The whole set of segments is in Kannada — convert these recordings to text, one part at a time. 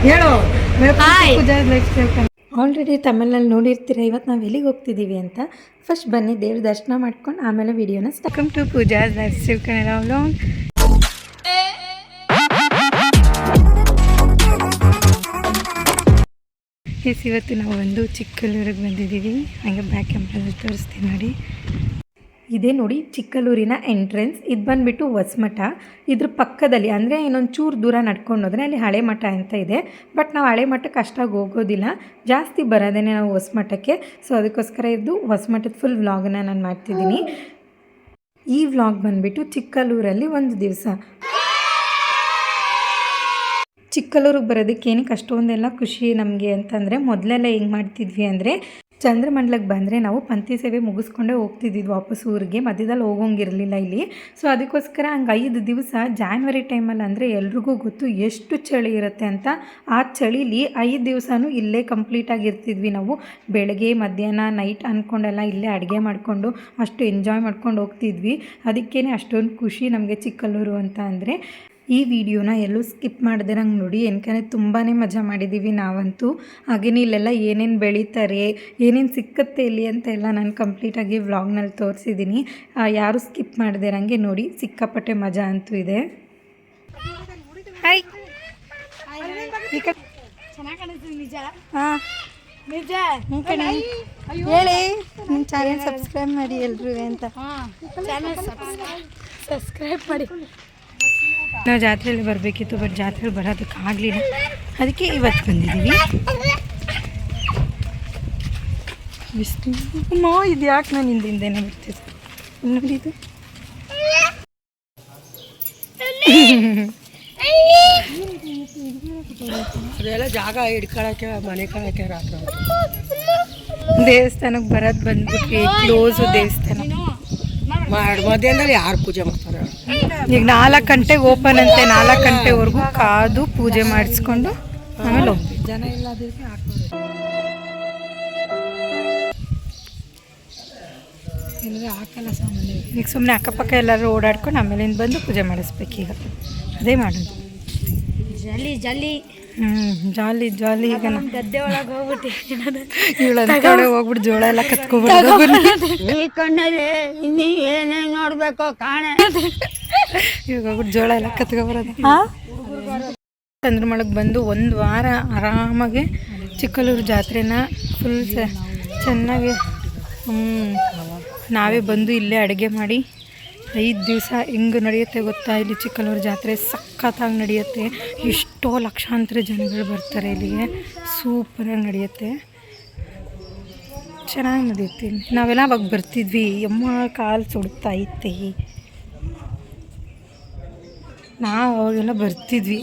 ಹೇಳು ಆಲ್ರೆಡಿ ತಮಿಳ್ನಲ್ಲಿ ನೋಡಿರ್ತೀರ. ಇವತ್ತು ನಾವು ಎಲ್ಲಿಗೆ ಹೋಗ್ತಿದ್ದೀವಿ ಅಂತ. ಫಸ್ಟ್ ಬನ್ನಿ ದೇವ್ರ ದರ್ಶನ ಮಾಡ್ಕೊಂಡು ಆಮೇಲೆ ವಿಡಿಯೋನ welcome to Pooja life Kannada vlog. ಇವತ್ತು ನಾವು ಒಂದು ಚಿಕ್ಕಲ್ಲೂರಿಗೆ ಬಂದಿದ್ದೀವಿ. ಹಾಗೆ ಬ್ಯಾಕ್ ಕ್ಯಾಮ್ರಲ್ಲಿ ತೋರಿಸ್ತೀನಿ ನೋಡಿ. ಇದೇ ನೋಡಿ ಚಿಕ್ಕಲ್ಲೂರಿನ ಎಂಟ್ರೆನ್ಸ್. ಇದು ಬಂದುಬಿಟ್ಟು ಹೊಸಮಠ. ಇದ್ರ ಪಕ್ಕದಲ್ಲಿ ಅಂದರೆ ಇನ್ನೊಂದು ಚೂರು ದೂರ ನಡ್ಕೊಂಡು ಹೋದರೆ ಅಲ್ಲಿ ಹಳೆ ಮಠ ಅಂತ ಇದೆ. ಬಟ್ ನಾವು ಹಳೆ ಮಠಕ್ಕೆ ಅಷ್ಟಾಗಿ ಹೋಗೋದಿಲ್ಲ, ಜಾಸ್ತಿ ಬರೋದೇನೆ ನಾವು ಹೊಸಮಠಕ್ಕೆ. ಸೊ ಅದಕ್ಕೋಸ್ಕರ ಇದು ಹೊಸಮಠದ ಫುಲ್ ವ್ಲಾಗನ್ನ ನಾನು ಮಾಡ್ತಿದ್ದೀನಿ. ಈ ವ್ಲಾಗ್ ಬಂದುಬಿಟ್ಟು ಚಿಕ್ಕಲ್ಲೂರಲ್ಲಿ ಒಂದು ದಿವಸ. ಚಿಕ್ಕಲ್ಲೂರಿಗೆ ಬರೋದಕ್ಕೆ ಏನಕ್ಕೆ ಅಷ್ಟೊಂದೆಲ್ಲ ಖುಷಿ ನಮಗೆ ಅಂತಂದರೆ, ಮೊದಲೆಲ್ಲ ಹೆಂಗೆ ಮಾಡ್ತಿದ್ವಿ ಅಂದರೆ ಚಂದ್ರಮಂಡಲಕ್ಕೆ ಬಂದರೆ ನಾವು ಪಂಥಿ ಸೇವೆ ಮುಗಿಸ್ಕೊಂಡೇ ಹೋಗ್ತಿದ್ವಿ ವಾಪಸ್ ಊರಿಗೆ. ಮಧ್ಯದಲ್ಲಿ ಹೋಗೋಂಗಿರಲಿಲ್ಲ ಇಲ್ಲಿ. ಸೊ ಅದಕ್ಕೋಸ್ಕರ ಹಂಗೆ 5 ದಿವಸ ಜಾನ್ವರಿ ಟೈಮಲ್ಲಿ ಅಂದರೆ ಎಲ್ರಿಗೂ ಗೊತ್ತು ಎಷ್ಟು ಚಳಿ ಇರುತ್ತೆ ಅಂತ. ಆ ಚಳಿಲಿ 5 ದಿವಸನೂ ಇಲ್ಲೇ ಕಂಪ್ಲೀಟಾಗಿರ್ತಿದ್ವಿ ನಾವು. ಬೆಳಗ್ಗೆ ಮಧ್ಯಾಹ್ನ ನೈಟ್ ಅಂದ್ಕೊಂಡೆಲ್ಲ ಇಲ್ಲೇ ಅಡುಗೆ ಮಾಡಿಕೊಂಡು ಅಷ್ಟು ಎಂಜಾಯ್ ಮಾಡ್ಕೊಂಡು ಹೋಗ್ತಿದ್ವಿ. ಅದಕ್ಕೇ ಅಷ್ಟೊಂದು ಖುಷಿ ನಮಗೆ ಚಿಕ್ಕಲ್ಲೂರು ಅಂತ ಅಂದರೆ. ಈ ವಿಡಿಯೋನ ಎಲ್ಲೂ ಸ್ಕಿಪ್ ಮಾಡ್ದಿರಂಗೆ ನೋಡಿ, ಏನಕ್ಕೆ ತುಂಬಾ ಮಜಾ ಮಾಡಿದ್ದೀವಿ ನಾವಂತೂ. ಹಾಗೆಯೇ ಇಲ್ಲೆಲ್ಲ ಏನೇನು ಬೆಳೀತಾರೆ, ಏನೇನು ಸಿಕ್ಕತ್ತೆ ಇಲ್ಲಿ ಅಂತ ಎಲ್ಲ ನಾನು ಕಂಪ್ಲೀಟಾಗಿ ವ್ಲಾಗ್ನಲ್ಲಿ ತೋರಿಸಿದ್ದೀನಿ. ಯಾರು ಸ್ಕಿಪ್ ಮಾಡ್ದಿರಂಗೆ ನೋಡಿ, ಸಿಕ್ಕಾಪಟ್ಟೆ ಮಜಾ ಅಂತೂ ಇದೆ. ಹಾಯ್, ಹೇಳಿ ನಿಮ್ಮ ಚಾನೆಲ್ ಸಬ್ಸ್ಕ್ರೈಬ್ ಮಾಡಿ ಎಲ್ರೂ ಅಂತ. ಸಬ್ಸ್ಕ್ರೈಬ್ ಮಾಡಿ. ನಾವು ಜಾತ್ರೆಯಲ್ಲಿ ಬರಬೇಕಿತ್ತು, ಬಟ್ ಜಾತ್ರೆಯಲ್ಲಿ ಬರೋದಕ್ಕಾಗಲಿಲ್ಲ. ಅದಕ್ಕೆ ಇವತ್ತು ಬಂದಿದ್ದೀವಿ. ಬಿಸಿಲು ಇದು ಯಾಕೆ ನಾನು ಹಿಂದಿಂದೇನೆ ಬಿಡ್ತಿದ್ದೆ ನೋಡಿ. ಇದು ಅದೆಲ್ಲ ಜಾಗ ಹಿಡ್ಕೊಳಕ್ಕೆ ಮನೆ ಕಳಕ್ಕೆ ರಾತ್ರಿ ದೇವಸ್ಥಾನಕ್ಕೆ ಬರೋದು ಬಂದ್ಬಿಟ್ವಿ. ಕ್ಲೋಸು ದೇವಸ್ಥಾನ. ಮಧ್ಯಾಹ್ನದಲ್ಲಿ ಯಾರು ಪೂಜೆ ಮಾಡ್ತಾರೆ? ಈಗ 4 ಗಂಟೆಗೆ ಓಪನ್ ಅಂತೆ. 4 ಗಂಟೆವರೆಗೂ ಕಾದು ಪೂಜೆ ಮಾಡಿಸ್ಕೊಂಡು ಆಮೇಲೆ ಹೋಗ್ತೀವಿ. ಜನ ಇಲ್ಲದಕ್ಕೆ ಹಾಕಲ್ಲ ಸಾಮಾನ್ಯ. ಈಗ ಸುಮ್ಮನೆ ಅಕ್ಕಪಕ್ಕ ಎಲ್ಲರೂ ಓಡಾಡ್ಕೊಂಡು ಆಮೇಲೆ ಬಂದು ಪೂಜೆ ಮಾಡಿಸ್ಬೇಕೀಗ. ಅದೇ ಮಾಡೋದು. ಜಲ್ಲಿ ಜಲ್ಲಿ ಜಾಲಿ ಜಾಲಿ. ಈಗ ಗದ್ದೆ ಒಳಗೆ ಹೋಗ್ಬಿಟ್ಟು ಇವಳು ಹೋಗ್ಬಿಟ್ಟು ಜೋಳ ಎಲ್ಲ ಕತ್ಕೊಬಾರ್ದು. ಈ ಕಣ್ಣಲ್ಲಿ ಇನ್ನೀ ಏನೇನು ನೋಡ್ಬೇಕು ಕಾಣ. ಇವಾಗ ಹೋಗ್ಬಿಟ್ಟು ಜೋಳ ಎಲ್ಲ ಕತ್ಕೊಬರೋದು. ಚಂದ್ರಮಳಗೆ ಬಂದು 1 ವಾರ ಆರಾಮಾಗಿ ಚಿಕ್ಕಲ್ಲೂರು ಜಾತ್ರೆನ ಫುಲ್ ಚೆನ್ನಾಗಿ ನಾವೇ ಬಂದು ಇಲ್ಲೇ ಅಡುಗೆ ಮಾಡಿ 5 ದಿವಸ ಹೆಂಗೆ ನಡೆಯುತ್ತೆ ಗೊತ್ತಾ ಇಲ್ಲಿ ಚಿಕ್ಕಲ್ಲೂರು ಜಾತ್ರೆ. ಸಖತ್ತಾಗಿ ನಡೆಯುತ್ತೆ. ಎಷ್ಟೋ ಲಕ್ಷಾಂತರ ಜನಗಳು ಬರ್ತಾರೆ ಇಲ್ಲಿಗೆ. ಸೂಪರಾಗಿ ನಡೆಯುತ್ತೆ, ಚೆನ್ನಾಗಿ ನಡೆಯುತ್ತೆ. ನಾವೆಲ್ಲ ಅವಾಗ ಬರ್ತಿದ್ವಿ, ಅಮ್ಮ ಕಾಲು ಸುಡ್ತಾ ಇತ್ತೆ. ನಾವು ಅವಾಗೆಲ್ಲ ಬರ್ತಿದ್ವಿ.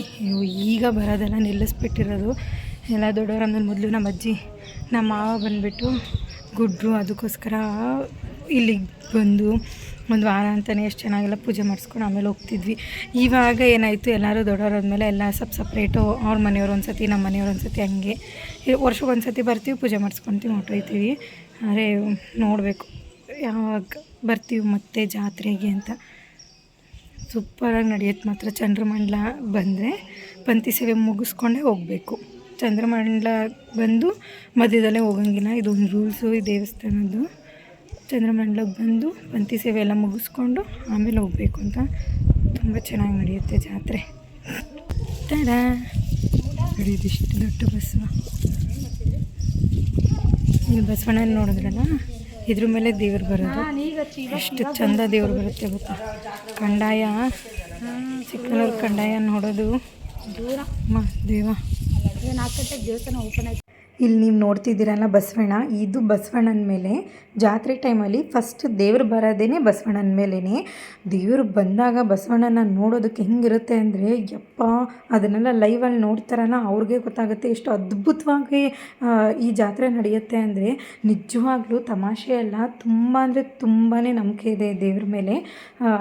ಈಗ ಬರೋದೆಲ್ಲ ನಿಲ್ಲಿಸ್ಬಿಟ್ಟಿರೋದು. ಎಲ್ಲ ದೊಡ್ಡವ್ರು ಆಮೇಲೆ ಮೊದಲು ನಮ್ಮ ಅಜ್ಜಿ ನಮ್ಮ ಮಾವ ಬಂದುಬಿಟ್ಟು ಗುಡ್ರು. ಅದಕ್ಕೋಸ್ಕರ ಇಲ್ಲಿಗೆ ಬಂದು 1 ವಾರ ಅಂತಲೇ ಎಷ್ಟು ಚೆನ್ನಾಗೆಲ್ಲ ಪೂಜೆ ಮಾಡಿಸ್ಕೊಂಡು ಆಮೇಲೆ ಹೋಗ್ತಿದ್ವಿ. ಇವಾಗ ಏನಾಯಿತು, ಎಲ್ಲರೂ ದೊಡ್ಡವರಾದ್ಮೇಲೆ ಎಲ್ಲ ಸಪ್ರೇಟು. ಅವ್ರ ಮನೆಯವ್ರು ಒಂದು ಸತಿ, ನಮ್ಮ ಮನೆಯವ್ರು ಒಂದು ಸತಿ, ಹಂಗೆ ವರ್ಷಕ್ಕೆ 1 ಸತಿ ಬರ್ತೀವಿ, ಪೂಜೆ ಮಾಡಿಸ್ಕೊತೀವಿ, ಹೊರ್ಟೋಯ್ತೀವಿ. ಆದರೆ ನೋಡಬೇಕು ಯಾವಾಗ ಬರ್ತೀವಿ ಮತ್ತೆ ಜಾತ್ರೆಗೆ ಅಂತ. ಸೂಪರಾಗಿ ನಡೆಯುತ್ತೆ ಮಾತ್ರ. ಚಂದ್ರಮಂಡಲ ಬಂದರೆ ಪಂಥಿ ಸೇವೆ ಮುಗಿಸ್ಕೊಂಡೇ ಹೋಗಬೇಕು. ಚಂದ್ರಮಂಡಲ ಬಂದು ಮಧ್ಯದಲ್ಲೇ ಹೋಗಂಗಿಲ್ಲ. ಇದೊಂದು ರೂಲ್ಸು ಈ ದೇವಸ್ಥಾನದ್ದು. ಚಂದ್ರಮಂಡಲಕ್ಕೆ ಬಂದು ಪಂಥಿ ಸೇವೆ ಎಲ್ಲ ಮುಗಿಸ್ಕೊಂಡು ಆಮೇಲೆ ಹೋಗಬೇಕು ಅಂತ. ತುಂಬ ಚೆನ್ನಾಗಿ ನಡೆಯುತ್ತೆ ಜಾತ್ರೆ. ಇದಿಷ್ಟು ದೊಡ್ಡ ಬಸವ. ನೀವು ಬಸವಣ್ಣನ ನೋಡಿದ್ರಲ್ಲ, ಇದ್ರ ಮೇಲೆ ದೇವ್ರು ಬರೋದು. ಎಷ್ಟು ಚಂದ ದೇವ್ರು ಬರುತ್ತೆ ಗೊತ್ತಾ. ಕಂದಾಯ, ಚಿಕ್ಕಲ್ಲೂರು ಕಂದಾಯ ನೋಡೋದು ದೂರ. ದೇವ 4 ಗಂಟೆಗೆ ದೇವಸ್ಥಾನ ಓಪನ್ ಆಯ್ತು. ಇಲ್ಲಿ ನೀವು ನೋಡ್ತಿದ್ದೀರಲ್ಲ ಬಸವಣ್ಣ, ಇದು ಬಸವಣ್ಣನ ಮೇಲೆ ಜಾತ್ರೆ ಟೈಮಲ್ಲಿ ಫಸ್ಟ್ ದೇವ್ರು ಬರೋದೇ ಬಸವಣ್ಣನ ಮೇಲೇ. ದೇವ್ರು ಬಂದಾಗ ಬಸವಣ್ಣನ ನೋಡೋದಕ್ಕೆ ಹೆಂಗಿರುತ್ತೆ ಅಂದರೆ, ಯಪ್ಪ, ಅದನ್ನೆಲ್ಲ ಲೈವಲ್ಲಿ ನೋಡ್ತಾರಲ್ಲ ಅವ್ರಿಗೆ ಗೊತ್ತಾಗುತ್ತೆ ಎಷ್ಟು ಅದ್ಭುತವಾಗಿ ಈ ಜಾತ್ರೆ ನಡೆಯುತ್ತೆ ಅಂದರೆ. ನಿಜವಾಗ್ಲೂ ತಮಾಷೆ ಅಲ್ಲ, ತುಂಬ ಅಂದರೆ ತುಂಬಾ ನಂಬಿಕೆ ಇದೆ ದೇವ್ರ ಮೇಲೆ.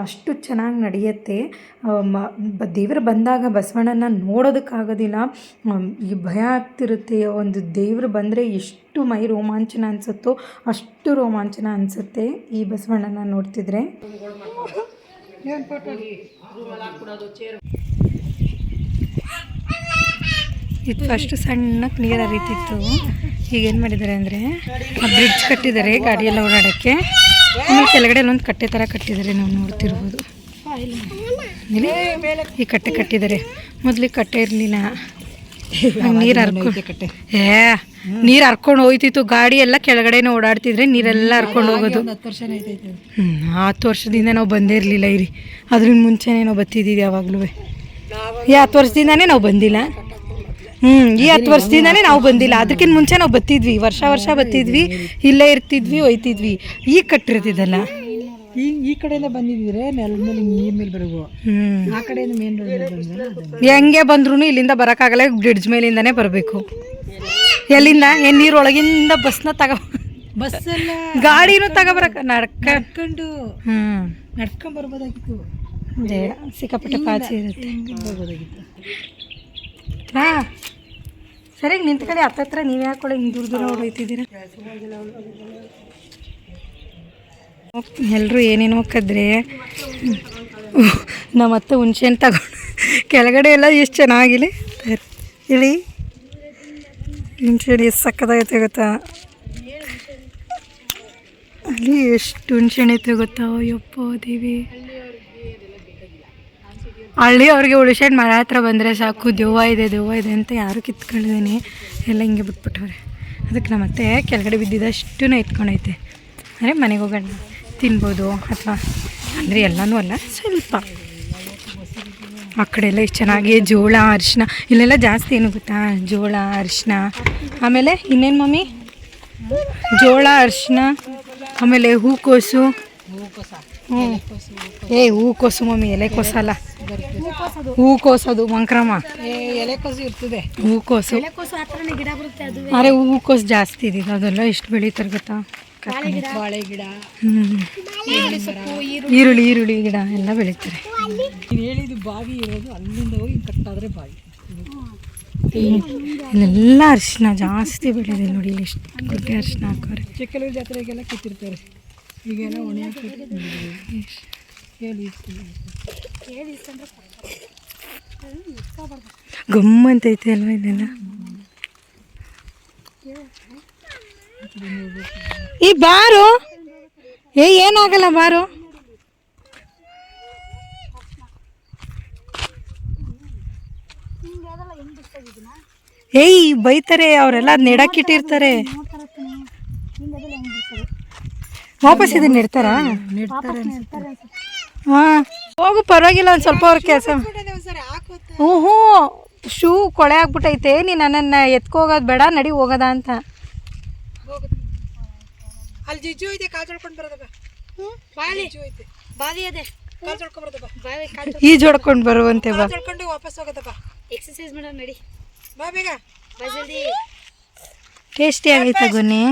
ಅಷ್ಟು ಚೆನ್ನಾಗಿ ನಡೆಯುತ್ತೆ. ದೇವರು ಬಂದಾಗ ಬಸವಣ್ಣನ ನೋಡೋದಕ್ಕಾಗೋದಿಲ್ಲ, ಈ ಭಯ ಆಗ್ತಿರುತ್ತೆ. ಒಂದು ದೇವರು ಬಂದರೆ ಎಷ್ಟು ಮೈ ರೋಮಾಂಚನ ಅನಿಸುತ್ತೋ ಅಷ್ಟು ರೋಮಾಂಚನ ಅನಿಸುತ್ತೆ ಈ ಬಸವಣ್ಣನ ನೋಡ್ತಿದ್ರೆ. ಇದು ಫಸ್ಟು ಸಣ್ಣಕ್ಕೆ ನೀರು ಹರಿತಿತ್ತು. ಈಗ ಏನು ಮಾಡಿದ್ದಾರೆ ಅಂದರೆ ಬ್ರಿಡ್ಜ್ ಕಟ್ಟಿದ್ದಾರೆ ಗಾಡಿಯೆಲ್ಲ ಓಡಾಡೋಕ್ಕೆ. ಆಮೇಲೆ ಕೆಳಗಡೆ ಒಂದು ಕಟ್ಟೆ ಥರ ಕಟ್ಟಿದ್ದಾರೆ, ನಾವು ನೋಡ್ತಿರ್ಬೋದು. ಇಲ್ಲಿ ಈ ಕಟ್ಟೆ ಕಟ್ಟಿದ್ದಾರೆ. ಮೊದಲಿಗೆ ಕಟ್ಟೆ ಇರಲಿಲ್ಲ, ನೀರು ಹರ್ಕೊಂಡು ಹೋಯ್ತಿತ್ತು. ಗಾಡಿ ಎಲ್ಲ ಕೆಳಗಡೆನೇ ಓಡಾಡ್ತಿದ್ರೆ ನೀರೆಲ್ಲ ಹರ್ಕೊಂಡು ಹೋಗೋದು. 10 ವರ್ಷದಿಂದ ನಾವು ಬಂದೇ ಇರಲಿಲ್ಲ ಇರಿ. ಅದ್ರಿಂದ ಮುಂಚೆನೇ ನಾವು ಬತ್ತಿದ್ದೀವಿ ಯಾವಾಗಲೂ. ಈ 10 ವರ್ಷದಿಂದಾನೇ ನಾವು ಬಂದಿಲ್ಲ. ಈ 10 ವರ್ಷದಿಂದಾನೇ ನಾವು ಬಂದಿಲ್ಲ. ಅದಕ್ಕಿಂತ ಮುಂಚೆ ನಾವು ಬತ್ತಿದ್ವಿ, ವರ್ಷ ಬತ್ತಿದ್ವಿ, ಇಲ್ಲೇ ಇರ್ತಿದ್ವಿ, ಒಯ್ತಿದ್ವಿ. ಈಗ ಕಟ್ಟಿರ್ತಿದ್ದಲ್ಲ. ಈ ಕಡೆಯಿಂದ ಬಂದಿದ್ರೆ ನೆಲದ ಮೇಲೆ ನೀರ್ ಮೇಲೆ ಬರಗು, ಆ ಕಡೆಯಿಂದ ಮೇನ್ ರೋಡ್ ಹೆಂಗೆ ಬಂದ್ರು ಇಲ್ಲಿಂದ ಬರೋಕ್ಕಾಗಲ್ಲ. ಬ್ರಿಡ್ಜ್ ಮೇಲಿಂದಾನೇ ಬರಬೇಕು. ಎಲ್ಲಿಂದ ಏನು ನೀರು ಒಳಗಿಂದ ಬಸ್ನ ಬಸ್ ಎಲ್ಲ ಗಾಡಿನೂ ತಗೋಬರಕ ನಡ್ಕೊಂಡು ನಡ್ಕೊಂಡ್ ಬರ್ಬೋದಾಗಿತ್ತು. ಸಿಕ್ಕಾಪಟ್ಟೆ ಪಾಚಿ ಇರುತ್ತೆ. ಬರ್ಬೋದಾಗಿತ್ತು. ಸರಿ ನಿಂತ್ಕೊಳ್ಳಿ. ಹತ್ತತ್ರ ನೀವೇ ಹಾಕೊಳ್ಳಿ, ಹಿಂಗೆ ದೂರ ಹೊಡೋಯ್ತಿದ್ದೀರಾ. ಎಲ್ಲರೂ ಏನೇನೋ ಕದ್ರೆ ನಮ್ಮತ್ತೆ ಹುಣ್ಸೆಹಣ್ಣು ತಗೊಂಡು ಕೆಳಗಡೆ ಎಲ್ಲ ಎಷ್ಟು ಚೆನ್ನಾಗಿಲಿ ಹೇಳಿ. ಹುಣ್ಸೆಹಣ್ಣು ಎಷ್ಟು ಸಕ್ಕದಾಗೈತೆ ಗೊತ್ತಾ? ಅಲ್ಲಿ ಎಷ್ಟು ಹುಣ್ಸೆಹಣ್ಣು ಐತೆ ಗೊತ್ತಾ? ಯಪ್ಪ ದೇವಿ. ಹಳ್ಳಿ ಅವ್ರಿಗೆ ಹುಣ್ಸೆಹಣ್ಣು ಮರ ಹತ್ರ ಬಂದರೆ ಸಾಕು, ದೆವ್ವ ಇದೆ ಅಂತ ಯಾರು ಕಿತ್ಕೊಂಡಿದ್ದೀನಿ ಎಲ್ಲ ಹಿಂಗೆ ಬಿಟ್ಬಿಟ್ಟವ್ರೆ. ಅದಕ್ಕೆ ನಮ್ಮತ್ತೆ ಕೆಳಗಡೆ ಬಿದ್ದಿದ್ದಷ್ಟು ಎತ್ಕೊಂಡೈತೆ. ಅಂದರೆ ಮನೆಗೆ ಹೋಗೋಣ ತಿನ್ಬೋದು, ಅಥವಾ ಅಂದರೆ ಎಲ್ಲನೂ ಅಲ್ಲ, ಸ್ವಲ್ಪ. ಆ ಕಡೆ ಎಲ್ಲ ಎಷ್ಟು ಚೆನ್ನಾಗಿ ಜೋಳ, ಅರಿಶಿನ ಇಲ್ಲೆಲ್ಲ ಜಾಸ್ತಿ. ಏನು ಗೊತ್ತಾ? ಜೋಳ, ಅರಿಶಿನ, ಆಮೇಲೆ ಇನ್ನೇನು ಮಮ್ಮಿ? ಜೋಳ, ಅರಿಶಿನ, ಆಮೇಲೆ ಹೂಕೋಸು. ಹೂಕೋಸು ಮಮ್ಮಿ, ಎಲೆಕೋಸಲ್ಲ, ಹೂಕೋಸದು ಮಂಕ್ರಮ್ಮ. ಎಲೆಕೋಸು ಇರ್ತದೆ, ಹೂಕೋಸು. ಅರೆ ಹೂಕೋಸು ಜಾಸ್ತಿ ಇದೆ. ಅದೆಲ್ಲ ಎಷ್ಟು ಬೆಳೀತಾರೆ ಗೊತ್ತಾ? ಬಾಳೆ ಗಿಡ, ಈರುಳ್ಳಿ ಗಿಡ ಎಲ್ಲ ಬೆಳೀತಾರೆ. ಹೇಳಿದ್ದು ಬಾವಿ ಇರೋದು ಅಲ್ಲಿಂದ ಹೋಗಿ ಕಟ್ಟಾದ್ರೆ ಬಾವಿ. ಇಲ್ಲೆಲ್ಲ ಅರಿಶಿನ ಜಾಸ್ತಿ ಬೆಳೆದಿದೆ ನೋಡಿ. ಇಲ್ಲಿ ಎಷ್ಟು ಗುಡ್ಡೆ ಅರಿಶಿನ ಹಾಕೋರೆ. ಚಿಕ್ಕಲೂರು ಜಾತ್ರೆಗೆಲ್ಲ ಕಿತ್ತಿರ್ತಾರೆ. ಈಗೆಲ್ಲ ಒಣ ಗಮ್ಮಂತೈತೆ ಅಲ್ವಾ ಇದೆಲ್ಲ? ಈ ಬಾರು ಏನಾಗಲ್ಲ ಬಾರು. ಬೈತಾರೆ ಅವರೆಲ್ಲ, ನೆಡಕ್ಕಿಟ್ಟಿರ್ತಾರೆ. ವಾಪಸ್ ಇದನ್ನ ನೆಡ್ತಾರ? ಹಾಂ ಹೋಗು, ಪರವಾಗಿಲ್ಲ. ಒಂದು ಸ್ವಲ್ಪ ಅವ್ರ ಕೆಲಸ. ಹ್ಞೂ ಶೂ ಕೊಳೆ ಆಗ್ಬಿಟ್ಟೈತೆ. ನೀನು ನನ್ನನ್ನು ಎತ್ಕೋಗೋದು ಬೇಡ, ನಡಿ ಹೋಗೋದ ಅಂತ. ಅಲ್ಲಿ ಜಿಜ್ಜು ಐತೆ, ಕಾಲು ತೊಳ್ಕೊಂಡು ಬರೋದಪ್ಪ. ಬಾವಿ ಅದೇ, ಕಾಲು ತೊಳ್ಕೊಂಡು ಬರೋದಪ್ಪ. ಈಜು ಹೊಡ್ಕೊಂಡು ಬರುವಂತೆ ಬಾ. ತೊಳ್ಕೊಂಡು ವಾಪಸ್ ಹೋಗೋದಪ್ಪ. ಎಕ್ಸರ್ಸೈಸ್ ಮಾಡೋಣ ನಡಿ, ಬಾ ಬೇಗ, ಬಾ ಜಲ್ದಿ. ಟೇಸ್ಟಿ ಆಗೈತೆ ಗೊನ್ನಿ.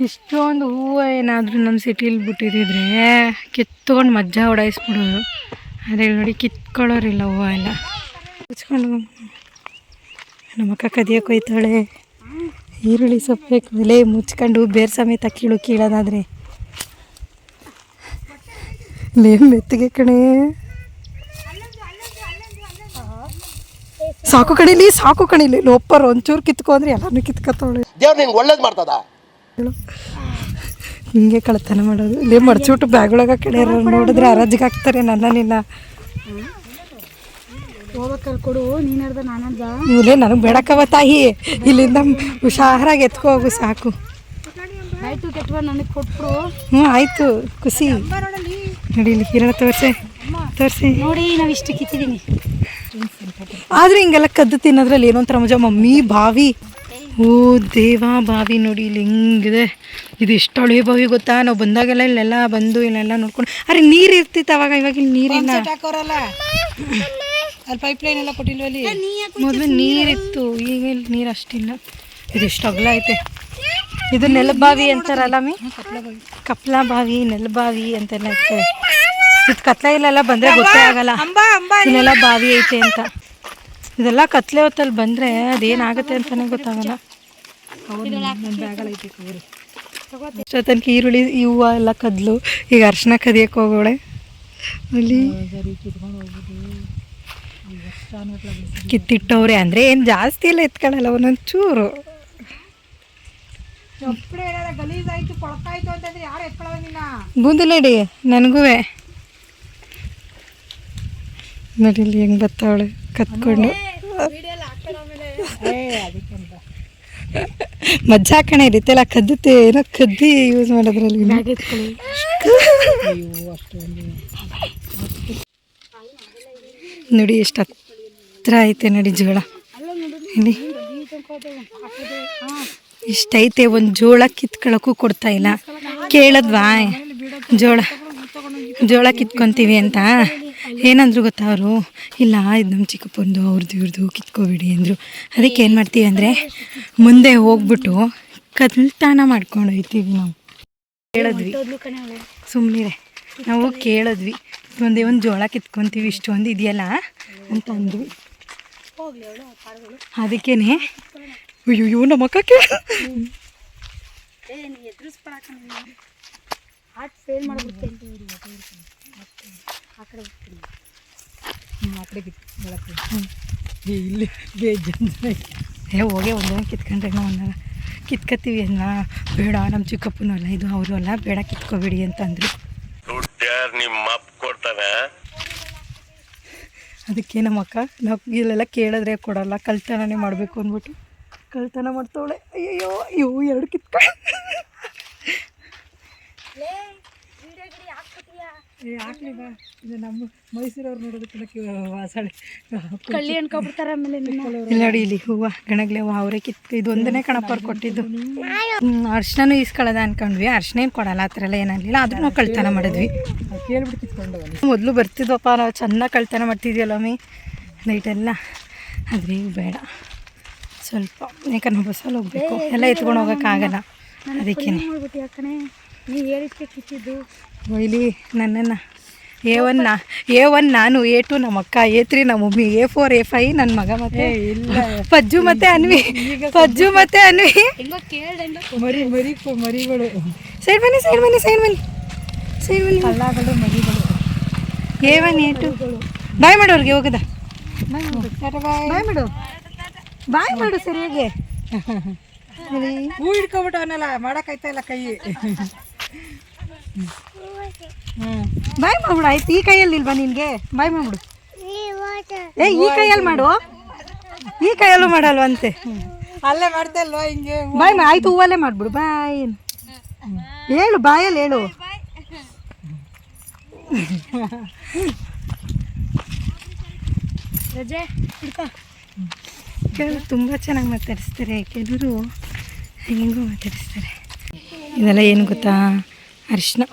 ಇಷ್ಟೊಂದು ಹೂವು ಏನಾದರೂ ನಮ್ಮ ಸಿಟಿಲಿ ಬಿಟ್ಟಿದ್ರೆ ಕಿತ್ಕೊಂಡು ಮಜ್ಜಾ ಓಡಾಯಿಸ್ಬಿಡೋದು. ಅದೇ ನೋಡಿ ಕಿತ್ಕೊಳ್ಳೋರಿಲ್ಲ ಹೂವು ಎಲ್ಲ. ಮುಚ್ಕೊಂಡು ನಮ್ಮಕ್ಕ ಕದಿಯೋಕೆ ಹೋಯ್ತಾಳೆ. ಈರುಳ್ಳಿ ಸೊಪ್ಪು ಎಲೆ ಮುಚ್ಕೊಂಡು ಬೇರೆ ಸಮೇತ ಕೀಳೋದಾದರೆ ಮೆತ್ತಿಗೆ ಕಣೆ. ಸಾಕು ಕಣಿಲಿ ಲೋಪರ್ ಒಂಚೂರು ಕಿತ್ಕೊ ಅಂದ್ರೆ ಎಲ್ಲಾನು ಕಿತ್ಕೊತಾವಳೆ. ದೇವ್ರು ನಿಂಗೆ ಒಳ್ಳೇದು ಮಾಡ್ತದ. ಹಿಂಗೆ ಕಳ್ತನ ಮಾಡೋದು. ಇಲ್ಲೇ ಮಡ್ಚಿಬಿಟ್ಟು ಬ್ಯಾಗ್ ಒಳಗೆ ಕಡೆ ನೋಡಿದ್ರೆ ಅರಜ್ಗೆ ಹಾಕ್ತಾರೆ. ನನ್ನನಿಲ್ಲ ಕೊಡು, ನೀನರ್ದ ನಾನರ್ದ. ಇಲ್ಲೇ ನನಗೆ ಬೇಡಕ್ಕವ ತಾಯಿ, ಇಲ್ಲಿಂದ ಹುಷಾರಾಗಿ ಎತ್ಕೊ ಹೋಗು ಸಾಕು. ಆಯ್ತು ಕೆಟ್ಟವ ನನಗೆ ಕೊಟ್ಬಿಡು. ಹ್ಞೂ ಆಯಿತು ಖುಷಿ. ನಡೀಲಿ ಕಿರಣ ತೋರಿಸಿ ನೋಡಿ, ನಾವು ಇಷ್ಟು ಕಿತ್ತಿದ್ದೀನಿ. ಆದ್ರೆ ಹಿಂಗೆಲ್ಲ ಕದ್ದು ತಿನ್ನೋದ್ರಲ್ಲಿ ಏನೋ ಒಂಥರ ಮಜಾ. ಮಮ್ಮಿ ಬಾವಿ, ಓ ದೇವ ಬಾವಿ ನೋಡಿ ಇಲ್ಲಿ ಹೆಂಗಿದೆ. ಇದು ಎಷ್ಟು ಹಳೆ ಬಾವಿ ಗೊತ್ತಾ? ನಾವು ಬಂದಾಗೆಲ್ಲ ಇಲ್ಲೆಲ್ಲ ಬಂದು ಇಲ್ಲೆಲ್ಲ ನೋಡ್ಕೊಂಡು. ಅರೆ ನೀರು ಇರ್ತಿತ್ತು ಅವಾಗ, ಇವಾಗ ಇಲ್ಲಿ ನೀರಿಲ್ಲ. ಅಲ್ಲಿ ಪೈಪ್ ಲೈನ್ ಎಲ್ಲ ಕೊಟ್ಟಿಲ್ವ? ಅಲ್ಲಿ ಮೊದಲು ನೀರಿತ್ತು, ಈಗ ಇಲ್ಲಿ ನೀರು ಅಷ್ಟಿಲ್ಲ. ಇದು ಎಷ್ಟು ಅಗಲ ಐತೆ. ಇದು ನೆಲಬಾವಿ ಅಂತಾರಲ್ಲ ಮೀ, ಕಪ್ಲಾ ಬಾವಿ, ನೆಲಬಾವಿ ಅಂತೆಲ್ಲ ಇರ್ತದೆ. ಇದು ಕತ್ಲ ಇಲ್ಲೆಲ್ಲ ಬಂದರೆ ಗೊತ್ತೇ ಆಗಲ್ಲ ಇಲ್ಲೆಲ್ಲ ಬಾವಿ ಐತೆ ಅಂತ. ಇದೆಲ್ಲ ಕತ್ಲೆ ಹೊತ್ತಲ್ಲಿ ಬಂದರೆ ಅದೇನಾಗುತ್ತೆ ಅಂತಲೇ ಗೊತ್ತಾಗಲ್ಲ. ತನಕ ಈರುಳ್ಳಿ ಹೂವು ಎಲ್ಲ ಕದ್ಲು. ಈಗ ಅರ್ಶಿನ ಕದಿಯಕ್ಕೆ ಹೋಗೋಳೆ ಅಲ್ಲಿ. ಕಿತ್ತಿಟ್ಟವ್ರೆ ಅಂದರೆ ಏನು ಜಾಸ್ತಿ ಎಲ್ಲ ಎತ್ಕೊಳ್ಳಲ್ಲ ಒಂದೊಂದು ಚೂರು. ಒಬ್ಬರೇ ಗಲೀಜಾಯ್ತು ಕೊಳಕಾಯ್ತು ಅಂತಂದ್ರೆ ಯಾರು ಎತ್ಕೊಳ್ಳೋ ನೀನ ಬೂಂದಿಲೇಡಿ ನನಗೂ ನಡಿಲಿ ಹೆಂಗೆ ಬರ್ತಾವಳೆ ಕತ್ಕೊಂಡು ಮಜ್ಜಾ ಹಾಕೋಣ ಇರುತ್ತಲ್ಲ ಕದ್ದುತ್ತೆ ಏನೋ ಕದ್ದಿ ಯೂಸ್ ಮಾಡೋದ್ರಲ್ಲಿ ನೋಡಿ ಎಷ್ಟು ಹತ್ರ ಐತೆ ನೋಡಿ ಜೋಳ ಇಲ್ಲಿ ಇಷ್ಟೈತೆ. ಒಂದು ಜೋಳ ಕಿತ್ಕೊಳ್ಳೋಕ್ಕೂ ಕೊಡ್ತಾ ಇಲ್ಲ. ಕೇಳದ್ವಾ ಜೋಳ ಕಿತ್ಕೊತೀವಿ ಅಂತ ಏನಂದ್ರು ಗೊತ್ತಾ ಅವರು, ಇಲ್ಲ ಇದು ನಮ್ಮ ಚಿಕ್ಕಪ್ಪಂದು ಅವ್ರದ್ದು ಇವ್ರದ್ದು ಕಿತ್ಕೊಬಿಡಿ ಅಂದರು. ಅದಕ್ಕೆ ಏನು ಮಾಡ್ತೀವಿ ಅಂದರೆ ಮುಂದೆ ಹೋಗ್ಬಿಟ್ಟು ಕಲ್ತಾನ ಮಾಡ್ಕೊಂಡು ಹೋಗ್ತೀವಿ. ನಾವು ಕೇಳಿದ್ವಿ, ಸುಮ್ಮನೆ ನಾವು ಕೇಳಿದ್ವಿ, ಒಂದೇ ಒಂದು ಜೋಳ ಕಿತ್ಕೊತೀವಿ ಇಷ್ಟೊಂದು ಇದೆಯಲ್ಲ ಅಂತ ಅಂದ್ವಿ. ಅದಕ್ಕೇನೆ ಅಯ್ಯೋ ನಮ್ಮ ಅಕ್ಕ ಇಲ್ಲಿ ಹೋಗಿ ಒಂದೇ ಕಿತ್ಕೊಂಡ್ರೆ ನಾವು ಕಿತ್ಕೊತೀವಿ ಅಲ್ಲ, ಬೇಡ ನಮ್ಮ ಚಿಕ್ಕಪ್ಪನೂ ಅಲ್ಲ ಇದು ಅವರು ಅಲ್ಲ, ಬೇಡ ಕಿತ್ಕೊಬೇಡಿ ಅಂತ ಅಂದರು. ಅದಕ್ಕೆ ನಮ್ಮ ಅಕ್ಕ ನಾವು ಇಲ್ಲೆಲ್ಲ ಕೇಳಿದ್ರೆ ಕೊಡಲ್ಲ, ಕಳ್ತನನೇ ಮಾಡಬೇಕು ಅಂದ್ಬಿಟ್ಟು ಕಳ್ತನ ಮಾಡ್ತಾವಳೆ. ಅಯ್ಯೋ ಇವು ಎರಡು ಕಿತ್ಕೊಂಡು ಹಾಕ್ಲಿ ಬಾ. ಇದು ನಮ್ಮ ಮೈಸೂರವ್ರು ನೋಡೋದಕ್ಕೆ ವಾಸಳೆ ಕಳ್ಳಿ ಅನ್ಕೊಬಿಡ್ತಾರೆ. ಆಮೇಲೆ ಇಲ್ಲಿ ನೋಡಿ ಇಲ್ಲಿ ಹೂವು ಗಣಗ್ಲೆ ಹೂವು ಅವರೇ ಇದು ಒಂದನೇ ಕಣಪ್ಪವ್ರು ಕೊಟ್ಟಿದ್ದು. ಅರ್ಶಿನೂ ಈಸ್ಕೊಳ್ಳೋದ ಅನ್ಕೊಂಡ್ವಿ, ಅರ್ಶಿನ ಏನು ಕೊಡಲ್ಲ, ಆ ಥರ ಎಲ್ಲ ಏನಾಗಲಿಲ್ಲ. ಆದ್ರೂ ನಾವು ಕಳ್ತನ ಮಾಡಿದ್ವಿ. ಕೇಳ್ಬಿಟ್ಟು ಕಿತ್ಕೊಂಡು ಮೊದಲು ಬರ್ತಿದ್ವಪ್ಪ, ನಾವು ಚೆನ್ನಾಗಿ ಕಳ್ತನ ಮಾಡ್ತಿದ್ವಲ್ಲ ಮಮ್ಮಿ ನೈಟೆಲ್ಲ. ಆದರೆ ಈಗ ಬೇಡ, ಸ್ವಲ್ಪ ಯಾಕಂದ್ರೆ ಬಸ್ಸಲ್ಲಿ ಹೋಗ್ಬೇಕು, ಎಲ್ಲ ಎತ್ಕೊಂಡು ಹೋಗೋಕ್ಕಾಗಲ್ಲ. ಅದಕ್ಕೆ ನೀವು ಹೇಳಿದ್ಕೆ ಕಿತ್ತಿದ್ದು ಇಲ್ಲಿ ನನ್ನನ್ನು A1 ನಾನು, A2 ನಮ್ಮ ಅಕ್ಕ, A3 ನಮ್ಮ ಮಮ್ಮಿ, A4 A5 ನನ್ನ ಮಗ, ಮತ್ತೆ ಪಜ್ಜು ಮತ್ತೆ ಅನ್ವಿ. ಮರಿಗಳು ಸೈಡ್ ಬನ್ನಿ ಕಳ್ಳಗಳು ಮರಿಗಳು. A1 A2 ಬಾಯ್ ಮಾಡೋರಿಗೆ ಹೋಗದ ಬಾಯ್ ಮಾಡು ಸರಿಯಾಗಿ. ಹೂ ಹಿಡ್ಕೊಬಿಟ್ಟು ಅವನ್ನೆಲ್ಲ ಮಾಡೋಕ್ಕಾಯ್ತಾ ಇಲ್ಲ ಕೈ. ಬಾಯ್ ಮಾಡ್ಬಿಡು ಆಯ್ತು. ಈ ಕೈಯಲ್ಲಿ ಇಲ್ವಾ ನಿನಗೆ? ಬಾಯ್ ಮಾಡ್ಬಿಡು. ಈ ಕೈಯಲ್ಲಿ ಮಾಡು, ಈ ಕೈಯಲ್ಲೂ ಮಾಡಲ್ವಂತೆ. ಅಲ್ಲೇ ಮಾಡ್ತಾ ಇಲ್ವಾ ಹಿಂಗೆ? ಬಾಯ್ ಆಯ್ತು, ಹೂವಲ್ಲೇ ಮಾಡ್ಬಿಡು. ಬಾಯ್ ಹೇಳು, ಬಾಯಲ್ಲಿ ಹೇಳು. ರಜೆ ಕೆಲವರು ತುಂಬ ಚೆನ್ನಾಗಿ ಮಾತಾಡಿಸ್ತಾರೆ, ಕೆಲವರು ಹೆಂಗೂ ಮಾತಾಡಿಸ್ತಾರೆ. ಇದೆಲ್ಲ ಏನು ಗೊತ್ತಾ, ಅರಿಶಿನ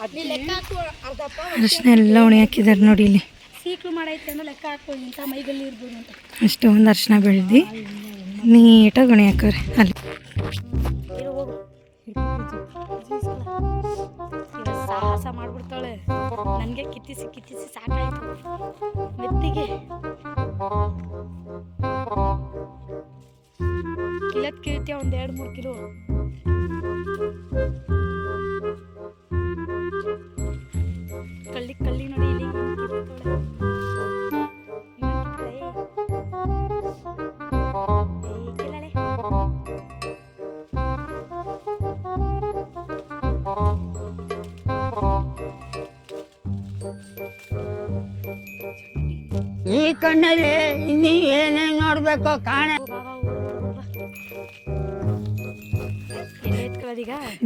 ಎಲ್ಲ ಉಣಿ ಹಾಕಿದ್ದಾರೆ ನೋಡಿ ಇಲ್ಲಿ. ಸೀಕ್ಳು ಮಾಡೈತೆ ಅನ್ನೋ ಲೆಕ್ಕ ಹಾಕ್ಬೋದು ಅಂತ ಮೈಗಲ್ಲಿ ಇರ್ಬೋದು ಅಂತ ಅಷ್ಟೊಂದು ಅರಿಶಿನ ಬೆಳೆದು ನೀಟಾಗಿ ಉಣಿ ಹಾಕೋರೆ ಅಲ್ಲಿ. ಸಾಹಸ ಮಾಡ್ಬಿಡ್ತಾಳೆ. ನನಗೆ ಕಿತ್ತಿಸಿ ಸಾಕಾಯ್ತು ನೆತ್ತಿಗೆ. ಕಿಳ್ತೀಯ ಒಂದು 2-3 ಕಿಲೋ. ಕಳ್ಳಿ ನೋಡಿ ಇಲ್ಲಿ ಈ ಕಣ್ಣಲ್ಲಿ ಇನ್ನೀ ಏನೇನು ನೋಡ್ಬೇಕು ಕಾಣ.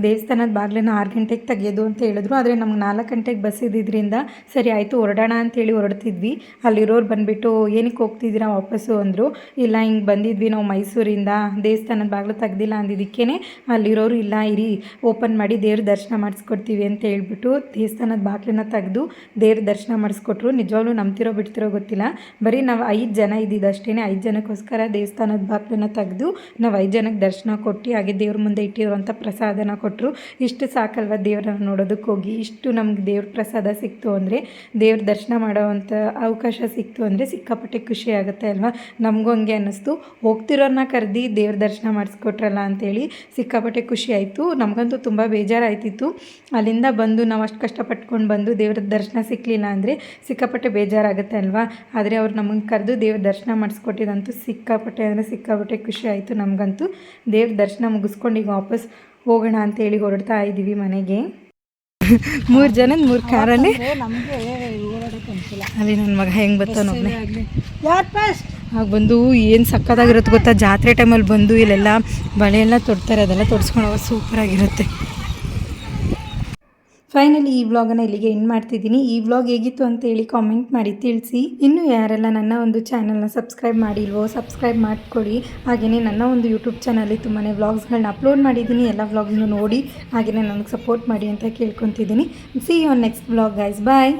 ದೇವಸ್ಥಾನದ ಬಾಗಿಲನ್ನ 6 ಗಂಟೆಗೆ ತೆಗೆಯೋದು ಅಂತ ಹೇಳಿದ್ರು. ಆದರೆ ನಮ್ಗೆ 4 ಗಂಟೆಗೆ ಬಸ್ ಇದ್ದಿದ್ದರಿಂದ ಸರಿ ಆಯಿತು ಹೊರಡೋಣ ಅಂತೇಳಿ ಹೊರಡ್ತಿದ್ವಿ. ಅಲ್ಲಿರೋರು ಬಂದುಬಿಟ್ಟು ಏನಕ್ಕೆ ಹೋಗ್ತಿದ್ದೀರಾ ವಾಪಸ್ಸು ಅಂದರು. ಇಲ್ಲ ಹಿಂಗೆ ಬಂದಿದ್ವಿ ನಾವು ಮೈಸೂರಿಂದ, ದೇವಸ್ಥಾನದ ಬಾಗಿಲು ತೆಗ್ದಿಲ್ಲ ಅಂದಿದ್ದಕ್ಕೇ ಅಲ್ಲಿರೋರು ಇಲ್ಲ ಇರಿ ಓಪನ್ ಮಾಡಿ ದೇವ್ರ ದರ್ಶನ ಮಾಡಿಸ್ಕೊಡ್ತೀವಿ ಅಂತ ಹೇಳ್ಬಿಟ್ಟು ದೇವಸ್ಥಾನದ ಬಾಗಿಲನ್ನ ತೆಗೆದು ದೇವ್ರ ದರ್ಶನ ಮಾಡಿಸ್ಕೊಟ್ರು. ನಿಜವಾಗ್ಲೂ ನಂಬ್ತಿರೋ ಬಿಡ್ತಿರೋ ಗೊತ್ತಿಲ್ಲ, ಬರೀ ನಾವು 5 ಜನ ಇದ್ದಿದ್ದು ಅಷ್ಟೇ. 5 ಜನಕ್ಕೋಸ್ಕರ ದೇವಸ್ಥಾನದ ಬಾಗಿಲನ್ನ ತೆಗೆದು ನಾವು 5 ಜನಕ್ಕೆ ದರ್ಶನ ಕೊಟ್ಟು ಹಾಗೆ ದೇವ್ರ ಮುಂದೆ ಇಟ್ಟಿರುವಂಥ ಪ್ರಸಾದ ಪ್ರಸಾದನ ಕೊಟ್ಟರು. ಇಷ್ಟು ಸಾಕಲ್ವ ದೇವರನ್ನ ನೋಡೋದಕ್ಕೆ ಹೋಗಿ, ಇಷ್ಟು ನಮ್ಗೆ ದೇವ್ರ ಪ್ರಸಾದ ಸಿಕ್ತು ಅಂದರೆ, ದೇವ್ರ ದರ್ಶನ ಮಾಡೋವಂಥ ಅವಕಾಶ ಸಿಕ್ತು ಅಂದರೆ ಸಿಕ್ಕಾಪಟ್ಟೆ ಖುಷಿ ಆಗುತ್ತೆ ಅಲ್ವಾ. ನಮಗೂ ಹಂಗೆ ಅನ್ನಿಸ್ತು, ಹೋಗ್ತಿರೋರನ್ನ ಕರೆದು ದೇವ್ರ ದರ್ಶನ ಮಾಡಿಸ್ಕೊಟ್ರಲ್ಲ ಅಂತೇಳಿ ಸಿಕ್ಕಾಪಟ್ಟೆ ಖುಷಿ ಆಯಿತು. ನಮಗಂತೂ ತುಂಬ ಬೇಜಾರಾಯ್ತಿತ್ತು. ಅಲ್ಲಿಂದ ಬಂದು ನಾವು ಅಷ್ಟು ಕಷ್ಟಪಟ್ಕೊಂಡು ಬಂದು ದೇವ್ರ ದರ್ಶನ ಸಿಕ್ಕಲಿಲ್ಲ ಅಂದರೆ ಸಿಕ್ಕಾಪಟ್ಟೆ ಬೇಜಾರಾಗುತ್ತೆ ಅಲ್ವಾ. ಆದರೆ ಅವ್ರು ನಮಗೆ ಕರೆದು ದೇವ್ರ ದರ್ಶನ ಮಾಡಿಸ್ಕೊಟ್ಟಿದಂತೂ ಸಿಕ್ಕಾಪಟ್ಟೆ ಅಂದರೆ ಸಿಕ್ಕಾಪಟ್ಟೆ ಖುಷಿ ಆಯಿತು ನಮಗಂತೂ. ದೇವ್ರ ದರ್ಶನ ಮುಗಿಸ್ಕೊಂಡು ಈಗ ವಾಪಸ್ ಹೋಗೋಣ ಅಂತೇಳಿ ಹೊರಡ್ತಾ ಇದ್ದೀವಿ ಮನೆಗೆ. 3 ಜನ 3 ಕಾರಲ್ಲಿ. ನಮಗೆ ಓಡಾಡೋಕೆ ಅನಿಸಿಲ್ಲ. ಅಲ್ಲಿ ನನ್ನ ಮಗ ಹೆಂಗೆ ಬರ್ತಾನೊಬ್ಬನೇ ಯಾರು ಫಸ್ಟ್ ಆಗ ಬಂದು ಏನು ಸಕ್ಕತ್ತಾಗಿರುತ್ತೆ ಗೊತ್ತಾ, ಜಾತ್ರೆ ಟೈಮಲ್ಲಿ ಬಂದು ಇಲ್ಲೆಲ್ಲ ಬಳೆ ಎಲ್ಲ ತೊಡ್ತಾರೆ, ಅದೆಲ್ಲ ತೊಡ್ಸ್ಕೊಂಡು ಹೋಗಿ ಸೂಪರಾಗಿರುತ್ತೆ. ಫೈನಲಿ ಈ ವ್ಲಾಗನ್ನು ಇಲ್ಲಿಗೆ ಎಂಡ್ ಮಾಡ್ತಿದ್ದೀನಿ. ಈ ವ್ಲಾಗ್ ಹೇಗಿತ್ತು ಅಂತೇಳಿ ಕಾಮೆಂಟ್ ಮಾಡಿ ತಿಳಿಸಿ. ಇನ್ನೂ ಯಾರೆಲ್ಲ ನನ್ನ ಒಂದು ಚಾನಲ್ನ ಸಬ್ಸ್ಕ್ರೈಬ್ ಮಾಡಿಲ್ವೋ ಸಬ್ಸ್ಕ್ರೈಬ್ ಮಾಡಿಕೊಡಿ. ಹಾಗೆಯೇ ನನ್ನ ಒಂದು ಯೂಟ್ಯೂಬ್ ಚಾನಲ್ಲಿ ತುಂಬಾ ವ್ಲಾಗ್ಸ್ಗಳನ್ನ ಅಪ್ಲೋಡ್ ಮಾಡಿದ್ದೀನಿ. ಎಲ್ಲ ವ್ಲಾಗ್ಸ್ನು ನೋಡಿ ಹಾಗೆಯೇ ನನಗೆ ಸಪೋರ್ಟ್ ಮಾಡಿ ಅಂತ ಕೇಳ್ಕೊತಿದ್ದೀನಿ. See you on next vlog guys. Bye.